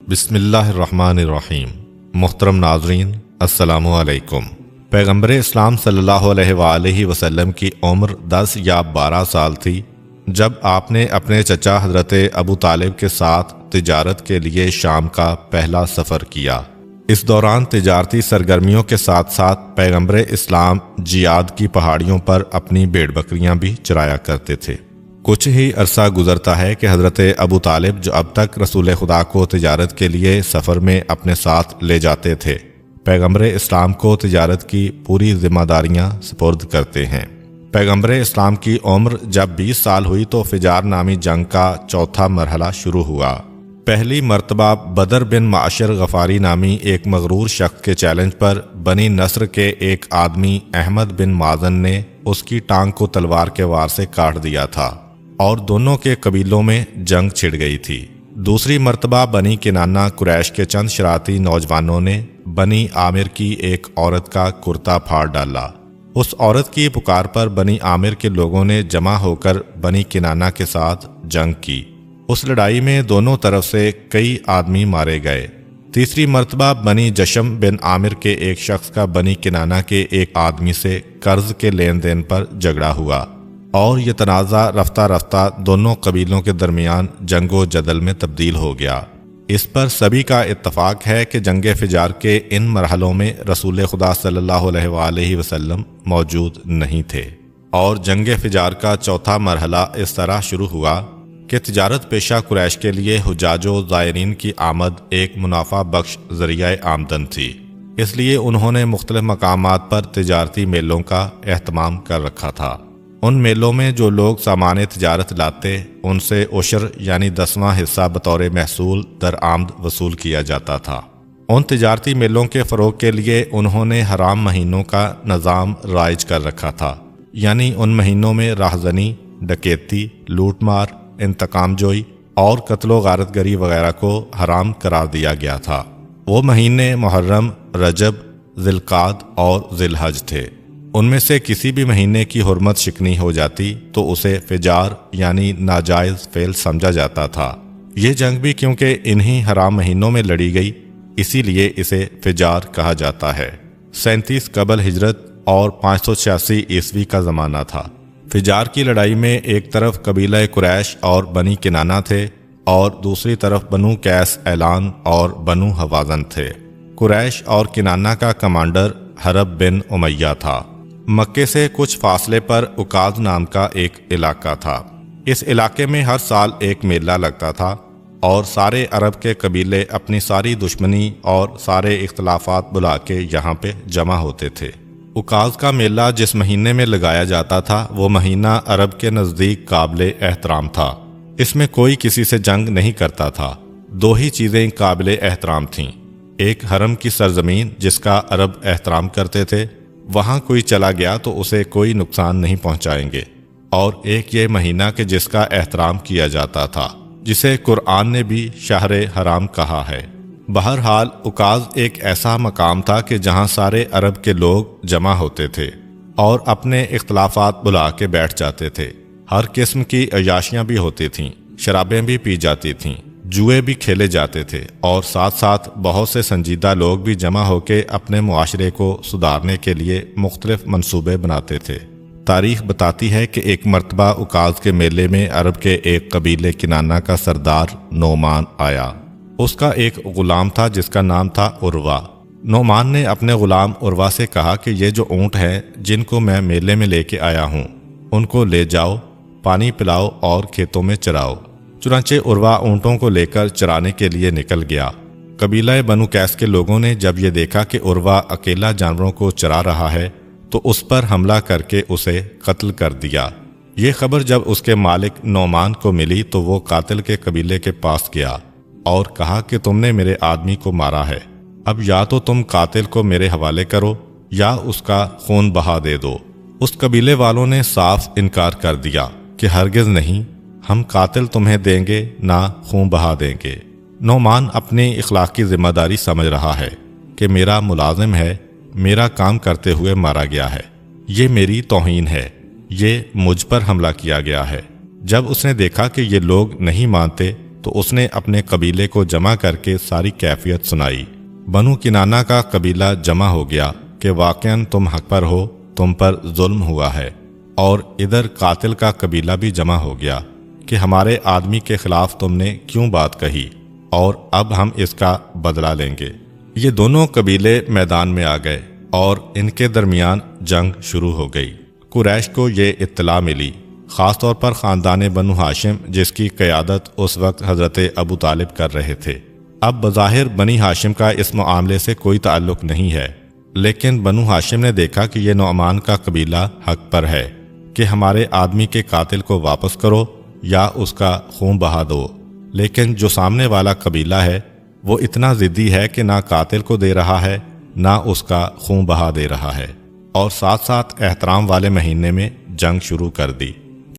بسم اللہ الرحمن الرحیم۔ محترم ناظرین، السلام علیکم۔ پیغمبر اسلام صلی اللہ علیہ وآلہ وسلم کی عمر 10 یا 12 سال تھی جب آپ نے اپنے چچا حضرت ابو طالب کے ساتھ تجارت کے لیے شام کا پہلا سفر کیا۔ اس دوران تجارتی سرگرمیوں کے ساتھ ساتھ پیغمبر اسلام جیاد کی پہاڑیوں پر اپنی بھیڑ بکریاں بھی چرایا کرتے تھے۔ کچھ ہی عرصہ گزرتا ہے کہ حضرت ابو طالب جو اب تک رسول خدا کو تجارت کے لیے سفر میں اپنے ساتھ لے جاتے تھے، پیغمبر اسلام کو تجارت کی پوری ذمہ داریاں سپرد کرتے ہیں۔ پیغمبر اسلام کی عمر جب 20 سال ہوئی تو فجار نامی جنگ کا چوتھا مرحلہ شروع ہوا۔ پہلی مرتبہ بدر بن معاشر غفاری نامی ایک مغرور شخص کے چیلنج پر بنی نصر کے ایک آدمی احمد بن مازن نے اس کی ٹانگ کو تلوار کے وار سے کاٹ دیا تھا اور دونوں کے قبیلوں میں جنگ چھڑ گئی تھی۔ دوسری مرتبہ بنی کنانہ قریش کے چند شرارتی نوجوانوں نے بنی عامر کی ایک عورت کا کرتا پھاڑ ڈالا۔ اس عورت کی پکار پر بنی عامر کے لوگوں نے جمع ہو کر بنی کنانہ کے ساتھ جنگ کی۔ اس لڑائی میں دونوں طرف سے کئی آدمی مارے گئے۔ تیسری مرتبہ بنی جشم بن عامر کے ایک شخص کا بنی کنانہ کے ایک آدمی سے قرض کے لین دین پر جھگڑا ہوا اور یہ تنازع رفتہ رفتہ دونوں قبیلوں کے درمیان جنگ و جدل میں تبدیل ہو گیا۔ اس پر سبھی کا اتفاق ہے کہ جنگ فجار کے ان مرحلوں میں رسول خدا صلی اللہ علیہ وآلہ وسلم موجود نہیں تھے، اور جنگ فجار کا چوتھا مرحلہ اس طرح شروع ہوا کہ تجارت پیشہ قریش کے لیے حجاج و زائرین کی آمد ایک منافع بخش ذریعہ آمدن تھی، اس لیے انہوں نے مختلف مقامات پر تجارتی میلوں کا اہتمام کر رکھا تھا۔ ان میلوں میں جو لوگ سامان تجارت لاتے ان سے عشر یعنی 10واں حصہ بطور محصول درآمد وصول کیا جاتا تھا۔ ان تجارتی میلوں کے فروغ کے لیے انہوں نے حرام مہینوں کا نظام رائج کر رکھا تھا، یعنی ان مہینوں میں راہزنی، ڈکیتی، لوٹ مار، انتقام جوئی اور قتل و غارت گری وغیرہ کو حرام قرار دیا گیا تھا۔ وہ مہینے محرم، رجب، ذی القعدہ اور ذی الحج تھے۔ ان میں سے کسی بھی مہینے کی حرمت شکنی ہو جاتی تو اسے فجار یعنی ناجائز فعل سمجھا جاتا تھا۔ یہ جنگ بھی کیونکہ انہی حرام مہینوں میں لڑی گئی، اسی لیے اسے فجار کہا جاتا ہے۔ 37 قبل ہجرت اور 586 عیسوی کا زمانہ تھا۔ فجار کی لڑائی میں ایک طرف قبیلہ قریش اور بنی کنانہ تھے اور دوسری طرف بنو قیس اعلان اور بنو حوازن تھے۔ قریش اور کنانہ کا کمانڈر حرب بن امیہ تھا۔ مکے سے کچھ فاصلے پر عکاظ نام کا ایک علاقہ تھا۔ اس علاقے میں ہر سال ایک میلہ لگتا تھا اور سارے عرب کے قبیلے اپنی ساری دشمنی اور سارے اختلافات بلا کے یہاں پہ جمع ہوتے تھے۔ عکاظ کا میلہ جس مہینے میں لگایا جاتا تھا وہ مہینہ عرب کے نزدیک قابل احترام تھا۔ اس میں کوئی کسی سے جنگ نہیں کرتا تھا۔ دو ہی چیزیں قابل احترام تھیں، ایک حرم کی سرزمین جس کا عرب احترام کرتے تھے، وہاں کوئی چلا گیا تو اسے کوئی نقصان نہیں پہنچائیں گے، اور ایک یہ مہینہ کہ جس کا احترام کیا جاتا تھا، جسے قرآن نے بھی شہر حرام کہا ہے۔ بہرحال عکاظ ایک ایسا مقام تھا کہ جہاں سارے عرب کے لوگ جمع ہوتے تھے اور اپنے اختلافات بلا کے بیٹھ جاتے تھے۔ ہر قسم کی عیاشیاں بھی ہوتی تھیں، شرابیں بھی پی جاتی تھیں، جوئے بھی کھیلے جاتے تھے، اور ساتھ ساتھ بہت سے سنجیدہ لوگ بھی جمع ہو کے اپنے معاشرے کو سدھارنے کے لیے مختلف منصوبے بناتے تھے۔ تاریخ بتاتی ہے کہ ایک مرتبہ عکاظ کے میلے میں عرب کے ایک قبیلے کنانہ کا سردار نعمان آیا۔ اس کا ایک غلام تھا جس کا نام تھا عروہ۔ نعمان نے اپنے غلام عروہ سے کہا کہ یہ جو اونٹ ہیں جن کو میں میلے میں لے کے آیا ہوں ان کو لے جاؤ، پانی پلاؤ اور کھیتوں میں چراؤ۔ چنانچہ عروہ اونٹوں کو لے کر چرانے کے لیے نکل گیا۔ قبیلہ بنو قیس کے لوگوں نے جب یہ دیکھا کہ عروہ اکیلا جانوروں کو چرا رہا ہے تو اس پر حملہ کر کے اسے قتل کر دیا۔ یہ خبر جب اس کے مالک نعمان کو ملی تو وہ قاتل کے قبیلے کے پاس گیا اور کہا کہ تم نے میرے آدمی کو مارا ہے، اب یا تو تم قاتل کو میرے حوالے کرو یا اس کا خون بہا دے دو۔ اس قبیلے والوں نے صاف انکار کر دیا کہ ہرگز نہیں، ہم قاتل تمہیں دیں گے نہ خون بہا دیں گے۔ نعمان اپنی اخلاقی ذمہ داری سمجھ رہا ہے کہ میرا ملازم ہے، میرا کام کرتے ہوئے مارا گیا ہے، یہ میری توہین ہے، یہ مجھ پر حملہ کیا گیا ہے۔ جب اس نے دیکھا کہ یہ لوگ نہیں مانتے تو اس نے اپنے قبیلے کو جمع کر کے ساری کیفیت سنائی۔ بنو کنانہ کا قبیلہ جمع ہو گیا کہ واقعاً تم حق پر ہو، تم پر ظلم ہوا ہے، اور ادھر قاتل کا قبیلہ بھی جمع ہو گیا کہ ہمارے آدمی کے خلاف تم نے کیوں بات کہی، اور اب ہم اس کا بدلہ لیں گے۔ یہ دونوں قبیلے میدان میں آ گئے اور ان کے درمیان جنگ شروع ہو گئی۔ قریش کو یہ اطلاع ملی، خاص طور پر خاندان بنو ہاشم جس کی قیادت اس وقت حضرت ابو طالب کر رہے تھے۔ اب بظاہر بنی ہاشم کا اس معاملے سے کوئی تعلق نہیں ہے، لیکن بنو ہاشم نے دیکھا کہ یہ نعمان کا قبیلہ حق پر ہے کہ ہمارے آدمی کے قاتل کو واپس کرو یا اس کا خون بہا دو، لیکن جو سامنے والا قبیلہ ہے وہ اتنا ضدی ہے کہ نہ قاتل کو دے رہا ہے نہ اس کا خون بہا دے رہا ہے، اور ساتھ ساتھ احترام والے مہینے میں جنگ شروع کر دی۔